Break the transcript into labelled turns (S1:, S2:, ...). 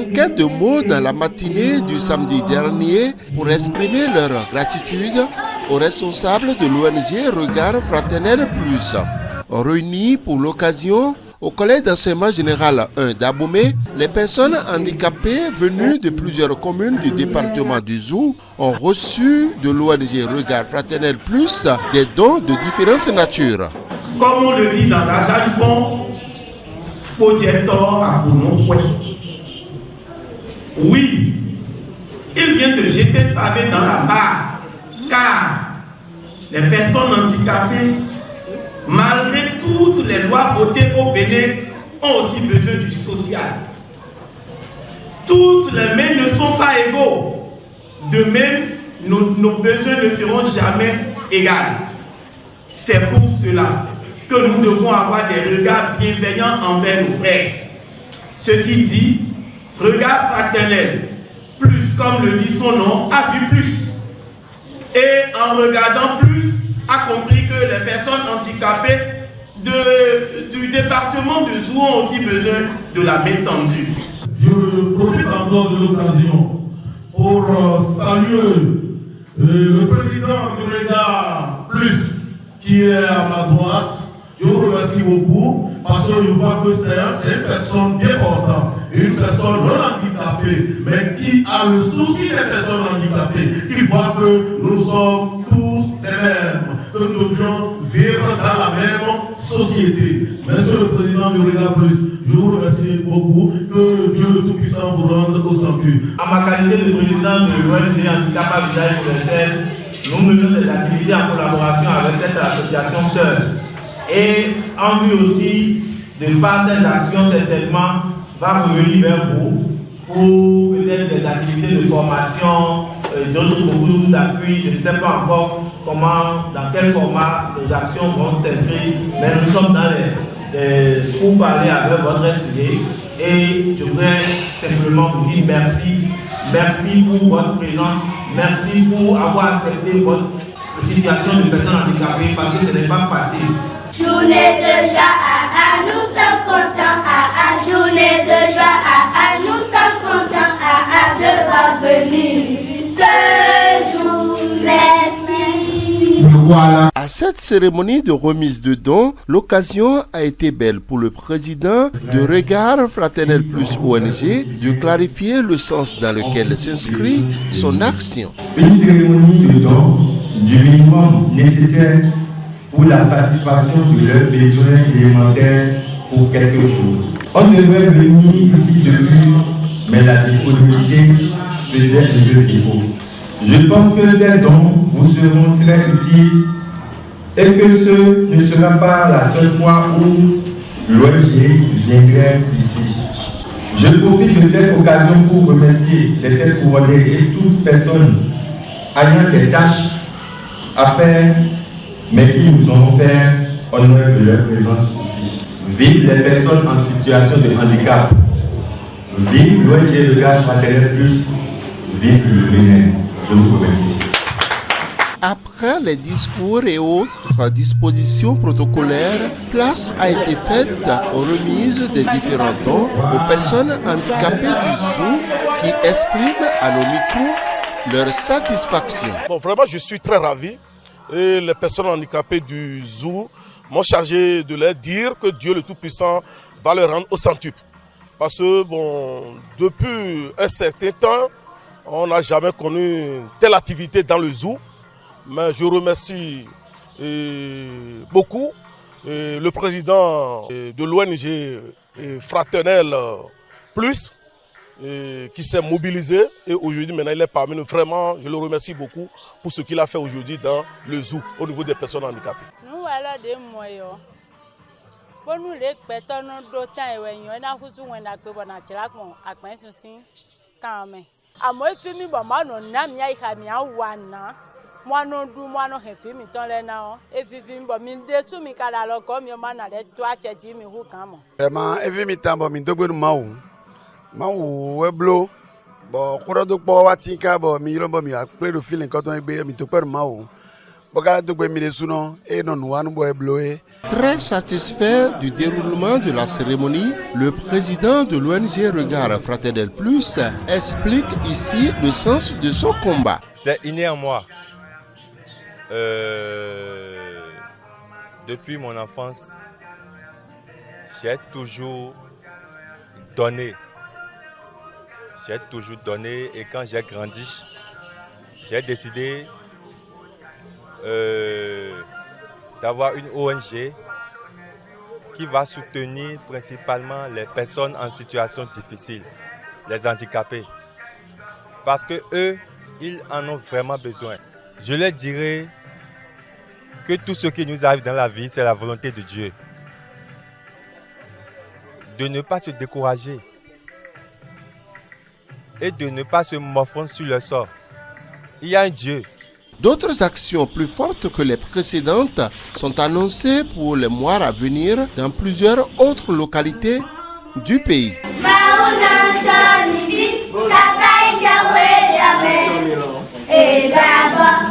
S1: manquaient de mots dans la matinée du samedi dernier pour exprimer leur gratitude aux responsables de l'ONG Regard Fraternel Plus. Réunis pour l'occasion au collège d'enseignement général 1 d'Abomey, les personnes handicapées venues de plusieurs communes du département du Zou ont reçu de l'ONG Regard Fraternel Plus des dons de différentes natures.
S2: Comme on le dit dans l'adage fond, oui, il vient de jeter le pavé dans la mare, car les personnes handicapées, malgré toutes les lois votées au Bénin, ont aussi besoin du social. Toutes les mains ne sont pas égaux. De même, nos besoins ne seront jamais égaux. C'est pour cela que nous devons avoir des regards bienveillants envers nos frères. Ceci dit, Regard Fraternel Plus, comme le dit son nom, a vu plus. Et en regardant plus, a compris que les personnes handicapées du département de Zou ont aussi besoin de la main tendue.
S3: Je profite encore de l'occasion pour saluer le président du Regard Plus qui est à ma droite. Je vous remercie beaucoup parce que je vois que c'est une personne bien portante, une personne non handicapée, mais qui a le souci des personnes handicapées, qui voit que nous sommes tous les mêmes, que nous devons vivre dans la même société. Monsieur le président du Regard Plus, je vous remercie beaucoup, que Dieu le Tout-Puissant vous rende au sanctuaire.
S2: En ma qualité de président de l'ONG Handicap à Visage Universel, nous menons des activités en collaboration avec cette association sœur. Et en vue aussi de par ces actions, certainement, va revenir vers vous pour peut-être des activités de formation, d'autres beaucoup d'appui. Je ne sais pas encore comment, dans quel format nos actions vont s'inscrire, mais nous sommes dans pour parler avec votre SID. Et je voudrais simplement vous dire merci. Merci pour votre présence. Merci pour avoir accepté votre situation de personnes handicapées parce que ce n'est pas facile.
S4: Journée de joie, nous sommes contents, journée de joie, nous sommes contents, de revenir ce jour, merci.
S1: Voilà. À cette cérémonie de remise de dons, l'occasion a été belle pour le président de Regard Fraternel Plus ONG de clarifier le sens dans lequel s'inscrit son action.
S5: Une cérémonie de dons du minimum nécessaire pour la satisfaction de leurs besoins élémentaires pour quelque chose. On devait venir ici depuis, mais la disponibilité faisait un peu défaut. Je pense que ces dons vous seront très utiles et que ce ne sera pas la seule fois où l'ONG viendrait ici. Je profite de cette occasion pour remercier les têtes couronnées et toutes personnes ayant des tâches à faire mais qui nous ont fait honneur de leur présence ici. Vive les personnes en situation de handicap. Vive l'ONG Regard Fraternel Plus. Vive le Bénin. Je vous remercie.
S1: Après les discours et autres dispositions protocolaires, place a été faite aux remises des différents dons aux personnes handicapées du Zou qui expriment à nos micros leur satisfaction.
S6: Bon, vraiment, je suis très ravi. Et les personnes handicapées du Zou m'ont chargé de leur dire que Dieu le Tout-Puissant va leur rendre au centuple. Parce que bon, depuis un certain temps, on n'a jamais connu telle activité dans le Zou. Mais je remercie beaucoup le président de l'ONG Fraternel Plus qui s'est mobilisé et aujourd'hui maintenant il est parmi nous. Vraiment, je le remercie beaucoup pour ce qu'il a fait aujourd'hui dans le Zou au niveau des personnes handicapées.
S7: Nous voilà des moyens. Pour nous les personnes d'autant et on a cousu on a que bon atira con à peine ceci quand même. À moi film bon moi non na mi ai ka mi awana. Moi non du moi non film ton le na e film bon mi de sou mi kala lo ko mi ma na le toi tcheji mi hu kan mo.
S8: Vraiment e film tambo mi dogberu mawu. Mawu weblo bo kuro do po watinka bo mi yoro bo mi a play do feeling ko ton gbe mi to peru mawu.
S1: Très satisfait du déroulement de la cérémonie, le président de l'ONG Regard Fraternel Plus explique ici le sens de son combat.
S5: C'est inné en moi. Depuis mon enfance, j'ai toujours donné. Et quand j'ai grandi, j'ai décidé d'avoir une ONG qui va soutenir principalement les personnes en situation difficile, les handicapés. Parce que eux, ils en ont vraiment besoin. Je leur dirais que tout ce qui nous arrive dans la vie, c'est la volonté de Dieu. De ne pas se décourager et de ne pas se morfondre sur le sort. Il y a un Dieu.
S1: D'autres actions plus fortes que les précédentes sont annoncées pour les mois à venir dans plusieurs autres localités du pays.
S4: Et d'abord